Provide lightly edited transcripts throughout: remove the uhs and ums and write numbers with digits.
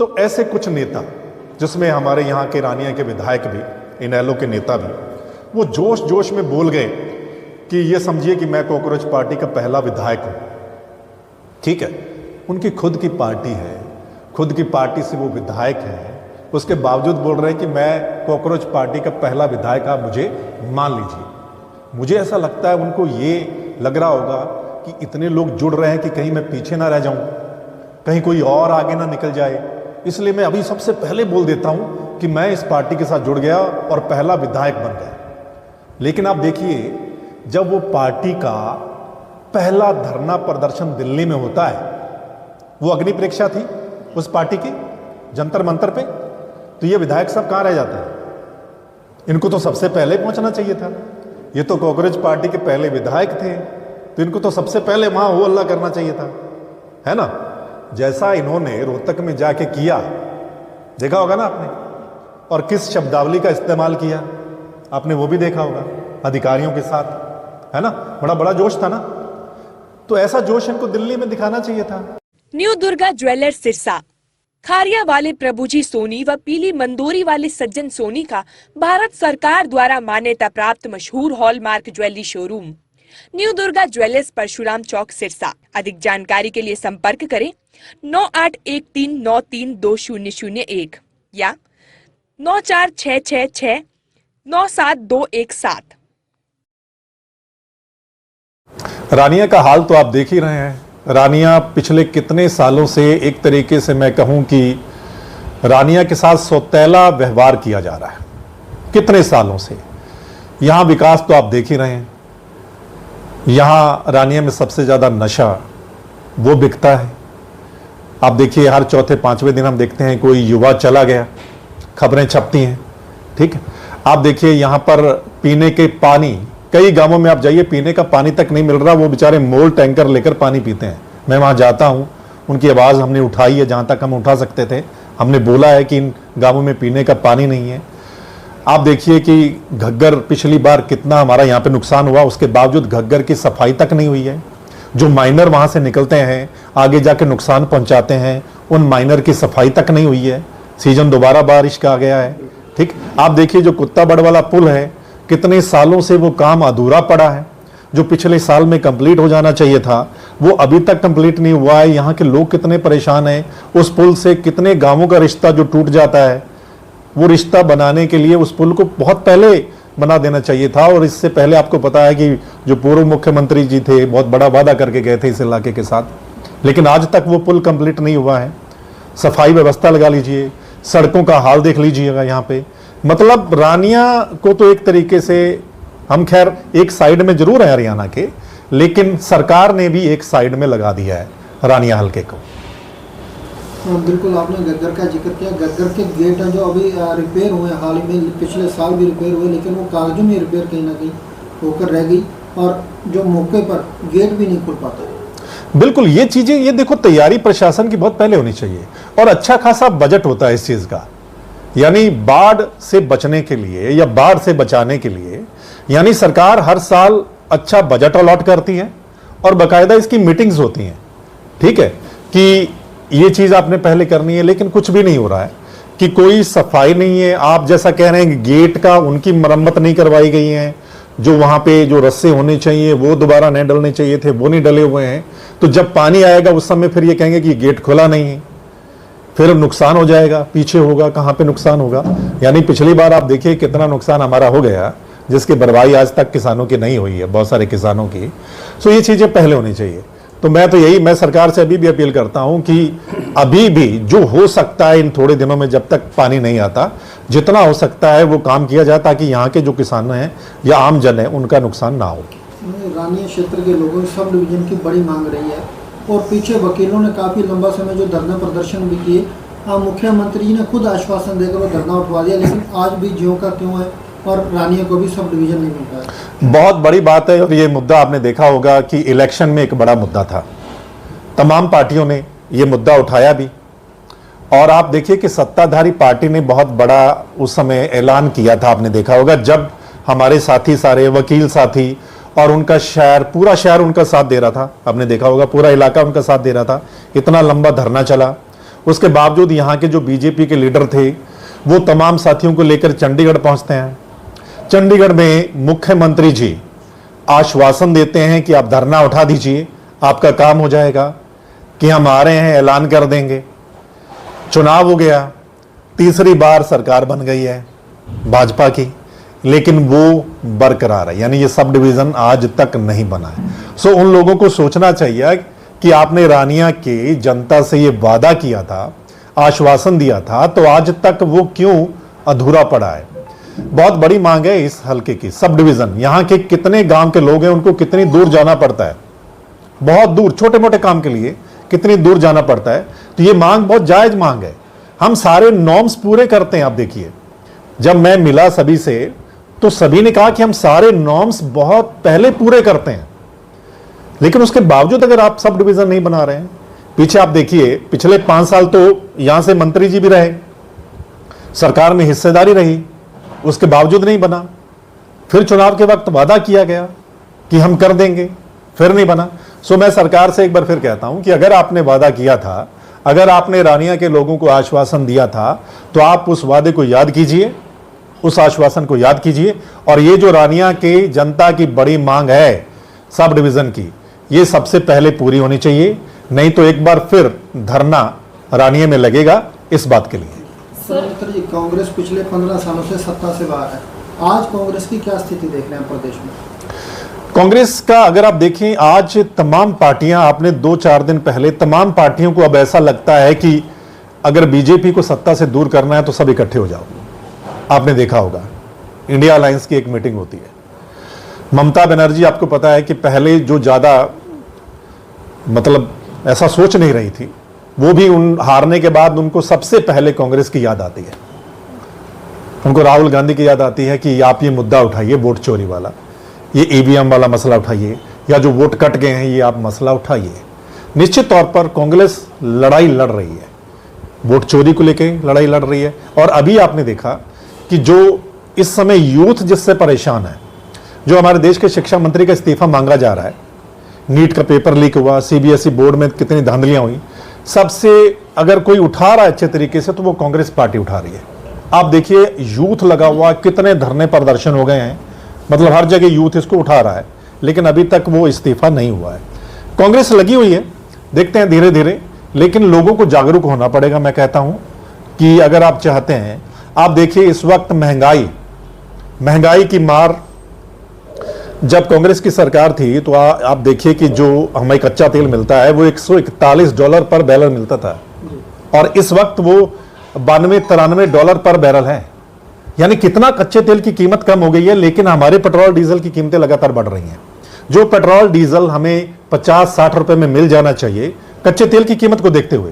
तो ऐसे कुछ नेता, जिसमें हमारे यहाँ के रानिया के विधायक भी, इनेलो के नेता भी, वो जोश जोश में बोल गए कि ये समझिए कि मैं कॉकरोच पार्टी का पहला विधायक हूं। ठीक है, उनकी खुद की पार्टी है, खुद की पार्टी से वो विधायक है, उसके बावजूद बोल रहे हैं कि मैं कॉकरोच पार्टी का पहला विधायक, आप मुझे मान लीजिए। मुझे ऐसा लगता है उनको ये लग रहा होगा कि इतने लोग जुड़ रहे हैं कि कहीं मैं पीछे ना रह जाऊं, कहीं कोई और आगे ना निकल जाए, इसलिए मैं अभी सबसे पहले बोल देता हूं कि मैं इस पार्टी के साथ जुड़ गया और पहला विधायक बन गया। लेकिन आप देखिए, जब वो पार्टी का पहला धरना प्रदर्शन दिल्ली में होता है, वो अग्नि परीक्षा थी उस पार्टी की जंतर मंतर पे, तो ये विधायक सब कहां रह जाते हैं? इनको तो सबसे पहले पहुंचना चाहिए था। ये तो कांग्रेस पार्टी के पहले विधायक थे, तो इनको तो सबसे पहले वहां हो हल्ला करना चाहिए था, है ना? जैसा इन्होंने रोहतक में जाके किया, देखा होगा ना आपने, और किस शब्दावली का इस्तेमाल किया आपने वो भी देखा होगा अधिकारियों के साथ, है ना? बड़ा बड़ा जोश था ना, तो ऐसा जोश इनको दिल्ली में दिखाना चाहिए था। न्यू दुर्गा ज्वेलर्स सिरसा, खारिया वाले प्रभुजी सोनी व पीली मंदोरी वाले सज्जन सोनी का भारत सरकार द्वारा मान्यता प्राप्त मशहूर hallmark jewellery showroom new Durga jewellers, Parshuram Chowk, Sirsa. अधिक जानकारी के लिए संपर्क करें 9813932001 या 9466697217। रानिया का हाल तो आप देख ही रहे हैं। रानिया पिछले कितने सालों से, एक तरीके से मैं कहूं कि रानिया के साथ सौतेला व्यवहार किया जा रहा है, कितने सालों से। यहां विकास तो आप देख ही रहे हैं। यहां रानिया में सबसे ज्यादा नशा वो बिकता है। आप देखिए, हर चौथे पांचवें दिन हम देखते हैं कोई युवा चला गया, खबरें छपती हैं। ठीक है, आप देखिए यहां पर पीने के पानी, कई गांवों में आप जाइए, पीने का पानी तक नहीं मिल रहा, वो बेचारे मोल टैंकर लेकर पानी पीते हैं। मैं वहां जाता हूं, उनकी आवाज हमने उठाई है जहां तक हम उठा सकते थे। हमने बोला है कि इन गांवों में पीने का पानी नहीं है। आप देखिए कि घग्गर, पिछली बार कितना हमारा यहाँ पे नुकसान हुआ, उसके बावजूद घग्गर की सफाई तक नहीं हुई है। जो माइनर वहां से निकलते हैं, आगे जाके नुकसान पहुंचाते हैं, उन माइनर की सफाई तक नहीं हुई है। सीजन दोबारा बारिश का आ गया है। ठीक, आप देखिए जो कुत्ताबड़ वाला पुल है, कितने सालों से वो काम अधूरा पड़ा है। जो पिछले साल में कंप्लीट हो जाना चाहिए था, वो अभी तक कंप्लीट नहीं हुआ है। यहाँ के लोग कितने परेशान हैं। उस पुल से कितने गांवों का रिश्ता जो टूट जाता है, वो रिश्ता बनाने के लिए उस पुल को बहुत पहले बना देना चाहिए था। और इससे पहले आपको पता है कि जो पूर्व मुख्यमंत्री जी थे, बहुत बड़ा वादा करके गए थे इस इलाके के साथ, लेकिन आज तक वो पुल कंप्लीट नहीं हुआ है। सफाई व्यवस्था लगा लीजिए, सड़कों का हाल देख लीजिएगा यहाँ पे। मतलब रानिया को तो एक तरीके से हम, खैर एक साइड में जरूर है हरियाणा के, लेकिन सरकार ने भी एक साइड में लगा दिया है रानिया हल्के को। बिल्कुल, आपने गग्गर का जिक्र किया। गग्गर के गेट हैं जो अभी रिपेयर हुए, हाल ही में पिछले साल भी रिपेयर हुए, लेकिन वो कागजों में रिपेयर कहीं ना कहीं होकर रह गई, और जो मौके पर गेट भी नहीं खुल पाता। बिल्कुल, ये चीजें, ये देखो, तैयारी प्रशासन की बहुत पहले होनी चाहिए, और अच्छा खासा बजट होता है इस चीज का। यानी बाढ़ से बचने के लिए या बाढ़ से बचाने के लिए, यानी सरकार हर साल अच्छा बजट अलॉट करती है और बाकायदा इसकी मीटिंग्स होती हैं। ठीक है, कि ये चीज आपने पहले करनी है, लेकिन कुछ भी नहीं हो रहा है, कि कोई सफाई नहीं है। आप जैसा कह रहे हैं, गेट का उनकी मरम्मत नहीं करवाई गई है, जो वहां पे जो रस्से होने चाहिए वो दोबारा नहीं डलने चाहिए थे, वो नहीं डले हुए हैं। तो जब पानी आएगा उस समय फिर ये कहेंगे कि गेट खुला नहीं है, फिर नुकसान हो जाएगा, पीछे होगा, कहां पे नुकसान होगा। यानी पिछली बार आप देखिए कितना नुकसान हमारा हो गया, जिसकी भरपाई आज तक किसानों की नहीं हुई है, बहुत सारे किसानों की। सो ये चीजें पहले होनी चाहिए। तो मैं सरकार से अभी भी अपील करता हूं कि अभी भी जो हो सकता है, इन थोड़े दिनों में जब तक पानी नहीं आता, जितना हो सकता है वो काम किया जाए, ताकि यहाँ के जो किसान हैं या आम जन है उनका नुकसान ना हो। रानिया क्षेत्र के लोगों की सब डिवीजन की बड़ी मांग रही है, और पीछे वकीलों ने काफी लंबा समय जो धरना प्रदर्शन भी किए, मुख्यमंत्री जी ने खुद आश्वासन देकर वो धरना उठवा दिया, लेकिन आज भी ज्यों का त्यों है, और रानिया को भी सब डिवीजन नहीं मिल रहा है। बहुत बड़ी बात है। और ये मुद्दा आपने देखा होगा कि इलेक्शन में एक बड़ा मुद्दा था, तमाम पार्टियों ने ये मुद्दा उठाया भी, और आप देखिए कि सत्ताधारी पार्टी ने बहुत बड़ा उस समय ऐलान किया था। आपने देखा होगा, जब हमारे साथी, सारे वकील साथी और उनका शहर, पूरा शहर उनका साथ दे रहा था, आपने देखा होगा पूरा इलाका उनका साथ दे रहा था, इतना लंबा धरना चला। उसके बावजूद यहाँ के जो बीजेपी के लीडर थे वो तमाम साथियों को लेकर चंडीगढ़ पहुंचते हैं। चंडीगढ़ में मुख्यमंत्री जी आश्वासन देते हैं कि आप धरना उठा दीजिए, आपका काम हो जाएगा, कि हम आ रहे हैं, ऐलान कर देंगे। चुनाव हो गया, तीसरी बार सरकार बन गई है भाजपा की, लेकिन वो बरकरार है, यानी ये सब डिवीजन आज तक नहीं बना है। सो उन लोगों को सोचना चाहिए कि आपने रानिया के जनता से ये वादा किया था, आश्वासन दिया था, तो आज तक वो क्यों अधूरा पड़ा है। बहुत बड़ी मांग है इस हलके की, सब डिवीजन। यहाँ के कितने गांव के लोग हैं, उनको कितनी दूर जाना पड़ता है, बहुत दूर, छोटे मोटे काम के लिए कितनी दूर जाना पड़ता है। तो ये मांग बहुत जायज मांग है। हम सारे नॉर्म्स पूरे करते हैं। आप देखिए, जब मैं मिला सभी से तो सभी ने कहा कि हम सारे नॉर्म्स बहुत पहले पूरे करते हैं, लेकिन उसके बावजूद अगर आप सब डिवीजन नहीं बना रहे हैं, पीछे आप देखिए पिछले 5 साल तो यहां से मंत्री जी भी रहे, सरकार में हिस्सेदारी रही, उसके बावजूद नहीं बना। फिर चुनाव के वक्त वादा किया गया कि हम कर देंगे, फिर नहीं बना। सो मैं सरकार से एक बार फिर कहता हूं कि अगर आपने वादा किया था, अगर आपने रानिया के लोगों को आश्वासन दिया था, तो आप उस वादे को याद कीजिए, उस आश्वासन को याद कीजिए। और ये जो रानिया के जनता की बड़ी मांग है सब डिवीजन की, ये सबसे पहले पूरी होनी चाहिए, नहीं तो एक बार फिर धरना रानिया में लगेगा इस बात के लिए। सर जी, कांग्रेस पिछले 15 सालों से सत्ता से बाहर है, आज कांग्रेस की क्या स्थिति देख रहे हैं प्रदेश में? कांग्रेस का अगर आप देखें, आज तमाम पार्टियां, आपने 2-4 दिन पहले तमाम पार्टियों को अब ऐसा लगता है कि अगर बीजेपी को सत्ता से दूर करना है तो सब इकट्ठे हो जाओ। आपने देखा होगा इंडिया अलायंस की एक मीटिंग होती है। ममता बनर्जी, आपको पता है कि पहले जो ज्यादा मतलब ऐसा सोच नहीं रही थी, वो भी उन हारने के बाद उनको सबसे पहले कांग्रेस की याद आती है। उनको राहुल गांधी की याद आती है कि आप ये मुद्दा उठाइए, वोट चोरी वाला, ये ईवीएम वाला मसला उठाइए, या जो वोट कट गए हैं ये आप मसला उठाइए। निश्चित तौर पर कांग्रेस लड़ाई लड़ रही है, वोट चोरी को लेकर लड़ाई लड़ रही है। और अभी आपने देखा कि जो इस समय यूथ जिससे परेशान है, जो हमारे देश के शिक्षा मंत्री का इस्तीफा मांगा जा रहा है, नीट का पेपर लीक हुआ, सीबीएसई बोर्ड में कितनी धांधलियां हुई, सबसे अगर कोई उठा रहा है अच्छे तरीके से तो वो कांग्रेस पार्टी उठा रही है। आप देखिए यूथ लगा हुआ, कितने धरने प्रदर्शन हो गए हैं, मतलब हर जगह यूथ इसको उठा रहा है, लेकिन अभी तक वो इस्तीफा नहीं हुआ है। कांग्रेस लगी हुई है, देखते हैं धीरे धीरे, लेकिन लोगों को जागरूक होना पड़ेगा। मैं कहता हूं कि अगर आप चाहते हैं, आप देखिए इस वक्त महंगाई की मार, जब कांग्रेस की सरकार थी तो आप देखिए कि जो हमें कच्चा तेल मिलता है वो $141 पर बैरल मिलता था, और इस वक्त वो $92-93 पर बैरल है। यानी कितना कच्चे तेल की कीमत कम हो गई है, लेकिन हमारे पेट्रोल डीजल की कीमतें लगातार बढ़ रही हैं। जो पेट्रोल डीजल हमें 50-60 रुपए में मिल जाना चाहिए कच्चे तेल की कीमत को देखते हुए,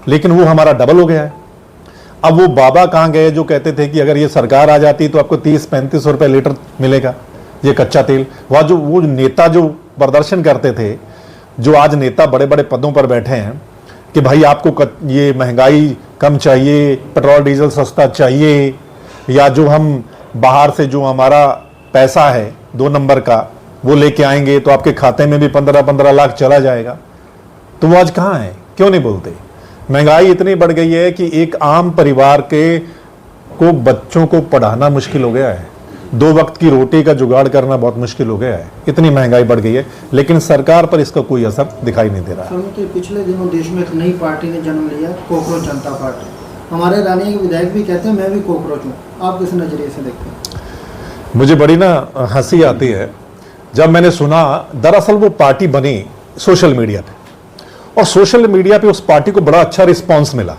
लेकिन वो हमारा डबल हो गया है। अब वो बाबा कहां गए जो कहते थे कि अगर ये सरकार आ जाती तो आपको 30-35 रुपए लीटर मिलेगा ये कच्चा तेल। वो नेता जो प्रदर्शन करते थे, जो आज नेता बड़े बड़े पदों पर बैठे हैं कि भाई आपको ये महंगाई कम चाहिए, पेट्रोल डीजल सस्ता चाहिए, या जो हम बाहर से जो हमारा पैसा है 2 नंबर का वो लेके आएंगे तो आपके खाते में भी 15-15 लाख चला जाएगा, तो वो आज कहाँ है, क्यों नहीं बोलते? महंगाई इतनी बढ़ गई है कि एक आम परिवार को बच्चों को पढ़ाना मुश्किल हो गया है, 2 वक्त की रोटी का जुगाड़ करना बहुत मुश्किल हो गया है, इतनी महंगाई बढ़ गई है, लेकिन सरकार पर इसका कोई असर दिखाई नहीं दे रहा है। पिछले दिनों देश में एक नई पार्टी ने जन्म लिया, कॉकरोच जनता पार्टी। हमारे रानिया के विधायक भी कहते हैं मैं भी कॉकरोच हूँ, आप किस नजरिए से देखते हैं? मुझे बड़ी हंसी आती है जब मैंने सुना, दरअसल वो पार्टी बनी सोशल मीडिया पे, और सोशल मीडिया पे उस पार्टी को बड़ा अच्छा रिस्पांस मिला,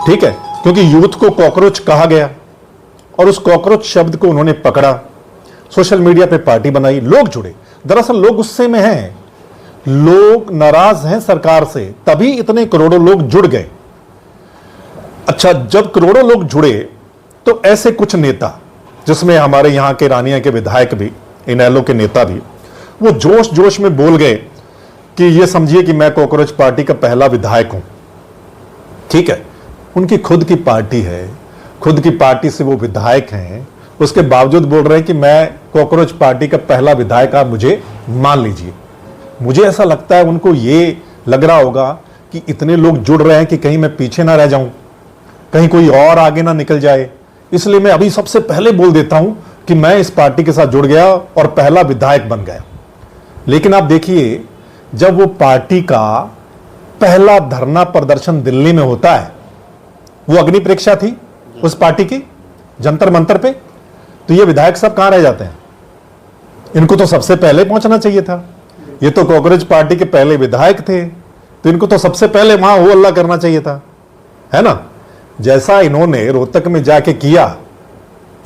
ठीक है, क्योंकि यूथ को कॉकरोच कहा गया और उस कॉकरोच शब्द को उन्होंने पकड़ा, सोशल मीडिया पे पार्टी बनाई, लोग जुड़े। दरअसल लोग गुस्से में हैं, लोग नाराज हैं सरकार से, तभी इतने करोड़ों लोग जुड़ गए। अच्छा, जब करोड़ों लोग जुड़े तो ऐसे कुछ नेता, जिसमें हमारे यहां के रानिया के विधायक भी, इनेलो के नेता भी, वो जोश जोश में बोल गए कि ये समझिए कि मैं कॉकरोच पार्टी का पहला विधायक हूं। ठीक है, उनकी खुद की पार्टी है, खुद की पार्टी से वो विधायक हैं, उसके बावजूद बोल रहे हैं कि मैं कॉकरोच पार्टी का पहला विधायक, आप मुझे मान लीजिए। मुझे ऐसा लगता है उनको ये लग रहा होगा कि इतने लोग जुड़ रहे हैं कि कहीं मैं पीछे ना रह जाऊं, कहीं कोई और आगे ना निकल जाए, इसलिए मैं अभी सबसे पहले बोल देता हूं कि मैं इस पार्टी के साथ जुड़ गया और पहला विधायक बन गया। लेकिन आप देखिए, जब वो पार्टी का पहला धरना प्रदर्शन दिल्ली में होता है, वो अग्नि परीक्षा थी उस पार्टी की जंतर मंतर पे, तो ये विधायक सब कहां रह जाते हैं? इनको तो सबसे पहले पहुंचना चाहिए था। ये तो कांग्रेस पार्टी के पहले विधायक थे, तो इनको तो सबसे पहले वहां हो हल्ला करना चाहिए था, है ना? जैसा इन्होंने रोहतक में जाके किया,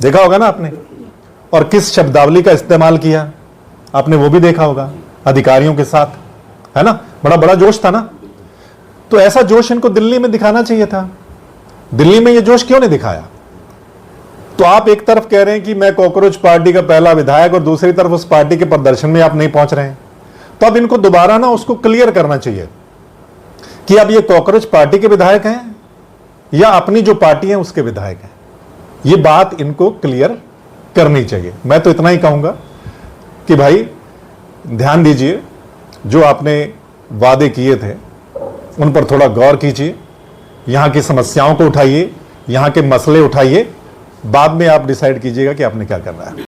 देखा होगा ना आपने, और किस शब्दावली का इस्तेमाल किया आपने वो भी देखा होगा अधिकारियों के साथ, है ना? बड़ा बड़ा जोश था ना। तो ऐसा जोश इनको दिल्ली में दिखाना चाहिए था। दिल्ली में ये जोश क्यों नहीं दिखाया? तो आप एक तरफ कह रहे हैं कि मैं कॉकरोच पार्टी का पहला विधायक, और दूसरी तरफ उस पार्टी के प्रदर्शन में आप नहीं पहुंच रहे हैं। तो अब इनको दोबारा ना उसको क्लियर करना चाहिए कि अब ये कॉकरोच पार्टी के विधायक हैं या अपनी जो पार्टी है उसके विधायक हैं। ये बात इनको क्लियर करनी चाहिए। मैं तो इतना ही कहूंगा कि भाई ध्यान दीजिए, जो आपने वादे किए थे उन पर थोड़ा गौर कीजिए, यहां की समस्याओं को उठाइए, यहां के मसले उठाइए, बाद में आप डिसाइड कीजिएगा कि आपने क्या करना है।